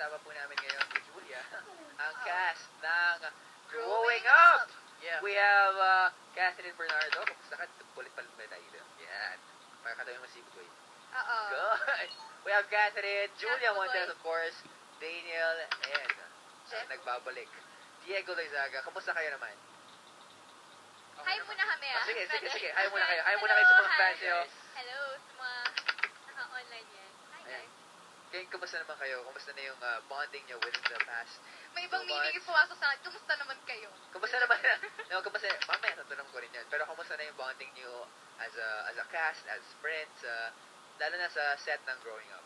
kasama po namin ngayon si Julia, ang cast ng Growing Up! Yeah. We have Catherine Bernardo. Kamusta ka? Kulit pa lumay tayo. Yan. Pakakatawa mo si Bugoy. Oo. Good. We have Catherine, Julia Bugoy. Montes, of course, Daniel, and Jeff. nagbabalik, Diego Loizaga. Kamusta kayo naman? Hi muna kami Sige. Hi muna kayo. Hi muna kayo sa mga fans nyo. Hello sa mga naka-online yan. Hi Ayan. guys. Kaya kumusta naman kayo? Kumusta na yung bonding nyo within the past? May ibang So meaning much. yung pumasok sa akin. Kumusta naman kayo? Kumusta naman? No, kumusta? Mamaya tatanong ko rin yan. Pero kumusta na yung bonding nyo as a cast, as friends, lalo na sa set ng Growing Up?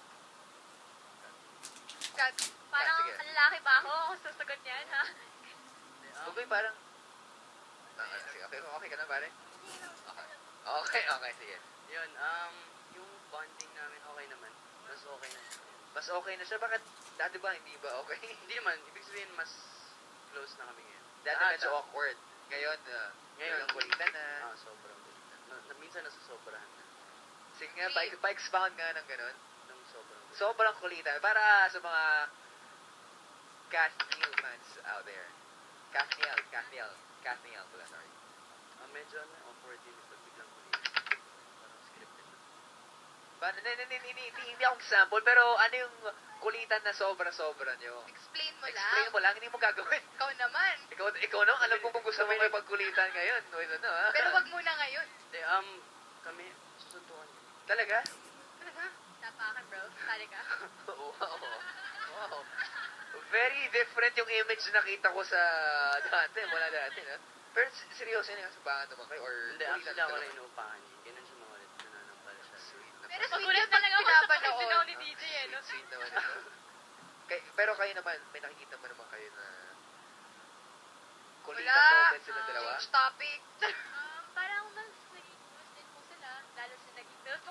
God, parang sige. lalaki ba ako kung sasagot niyan, ha? Bugoy parang... sige, okay ka na pare? Okay, sige. Yun, yung bonding namin okay naman. Mas okay na. Mas okay na siya. Bakit dati ba hindi ba okay? Hindi naman, ibig sabihin mas close na kami ngayon. Dati medyo awkward. Ngayon, Ngayon, yung kulitan na. sobrang kulit. Minsan nasusobrahan na. Sige nga, pa-expound nga ng ganun. Nung sobrang kulit. Sobrang kulitan. Para sa mga Kathniel fans out there. Kathniel pala, sorry. Medyo awkward din pag biglang kulit. Parang scripted na. Hindi akong sample, pero ano yung kulitan na sobra-sobra nyo? Explain mo Explain lang. mo lang, hindi mo gagawin. Ikaw naman. Ikaw no, alam ko kung gusto mo may pagkulitan ngayon. No, ha? Pero wag muna ngayon. Hindi, kami, susundukan yun. Talaga? Talaga? Tapakan, bro. Sali ka. Wow. Very different yung image na nakita ko sa dati, mula dati, no? Pero seryoso yun, sabangan naman kayo, or Hindi, kulitan actually ako talaga? na inuupahan niya. Ganun siya makulit. Nananampal siya. Sweet naman. Pero sweet Magulat yung pag talaga ako sa pinapanood. pagkakasinaw ni DJ, eh, no? Sweet naman ito. Pero kayo naman, may nakikita mo naman kayo na kulitan Wala. moment sila dalawa? Change topic. Parang mas naging close din po sila. Lalo sa naging close.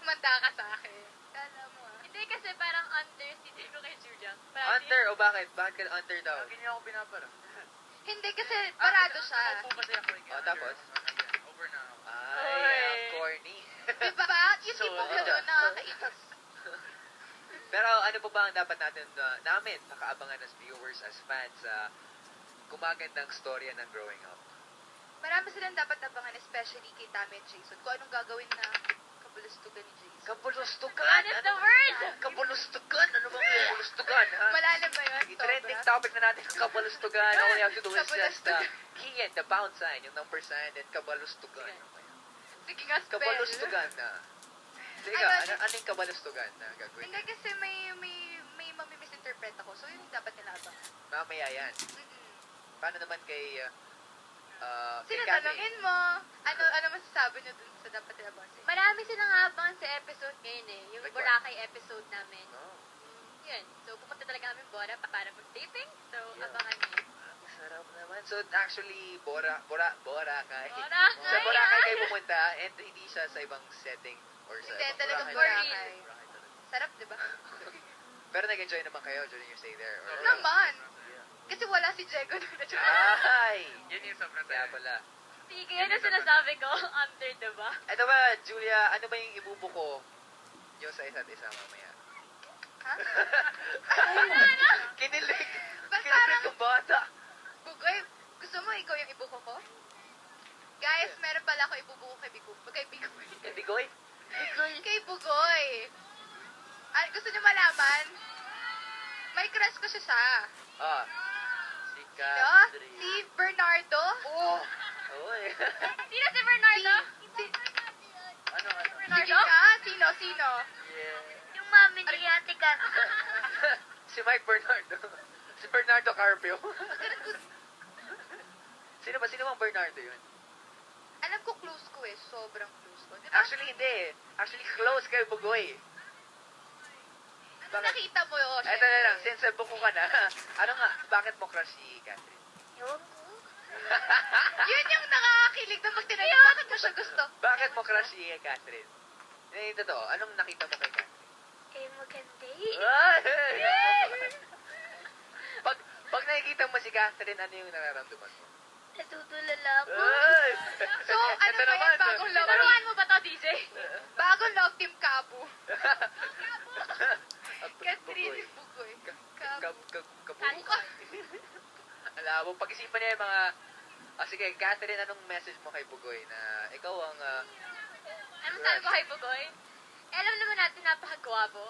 Kumanda ka sa akin. Kala mo Hindi kasi parang under si Diego kay Julia. Under, o bakit? Bakit ka under daw? Lagi niya ako pinapara. Hindi kasi parado siya. Ako kasi ako tapos? Over na ako. Ay, ang corny. Diba? Yung So, tipo ko doon nakakainis. Pero ano pa ba ang dapat namin nakaabangan as viewers, as fans, sa gumagandang storya ng Growing Up? Marami silang dapat abangan, especially kay Tammy at Jason, kung anong gagawin na kabulustugan ni Jason. Kabulustugan! What is the word? Kabulustugan! Ano bang kabulustugan, ha? Malalim ba yun? I-trending Sobra. topic na natin ang kabulustugan. All you have to do is just Kabulustugan. key in the pound sign, yung number sign, and kabulustugan. Sige nga, spell. Kabulustugan na. Sige, ano yung kabulustugan na gagawin? Hindi kasi may mamimisinterpret ako, so yun yung dapat nila abangan. Mamaya yan. Paano naman kay Sino Catherine? tanongin mo? Ano masasabi nyo dun sa dapat nila abangan? Marami silang abangan sa episode ngayon eh. Yung Like what? Boracay episode namin. Oh, Yun. So, pupunta talaga kami Bora para mag-taping. So, Yeah. abangan niyo. sarap naman. So, actually, Boracay. Boracay. Sa Boracay kayo pumunta, and hindi siya sa ibang setting or sa Hindi, ibang talagang Boracay. Boracay. Sarap, di ba? Pero nag-enjoy naman kayo during your stay there? Or, Naman! Kasi wala si Diego doon. Ay! Yan yung sobrang Kaya pala. Sige, yan ang sinasabi ko. Under, diba? Ito ba, Julia, ano ba yung ibubuko nyo sa isa't isa mamaya? Ha? Kinilig! Ba't Kinilig parang- yung bata! Bugoy, gusto mo ikaw yung ibuko ko? Guys, meron pala ako ibubuko kay Bigoy. Kay Bigoy. Bigoy? Kay Bugoy. Gusto niyo malaman? May crush ko siya. Ah. Si No? Catherine. Si Bernardo. Oh! Oy. Sino si Bernardo? Ano? Sige nga, sino? Yeah. Yung mami ni Ate Kat. Si Mike Bernardo. Si Bernardo Carpio. Sino bang Bernardo yun? Alam ko close ko eh. Sobrang close ko. Diba? Actually, hindi. Actually, close kay Bugoy. Ano nakita mo yun? Eto na lang, since buko ka na, ano nga, bakit mo crush si Catherine? Ewan ko. Yun yung nakakakilig na pag tinanong, bakit mo siya gusto? Bakit mo crush si Catherine? Yung totoo, anong nakita mo kay Catherine? Eh, maganda Ay! Pag nakikita mo si Catherine, ano yung nararamdaman mo? Natutulala ako. Ay! So, ano Ito ba naman, yan? Bagong love Turuan mo ba to, DJ? Bagong love team Cabo. At Catherine Bugoy. Bugoy. Kabuka. Catcall. Alam mo, pag-isipan niya yung mga... sige, Catherine, anong message mo kay Bugoy na ikaw ang... Ano sabi ko kay Bugoy? Eh, alam naman natin napakagwapo.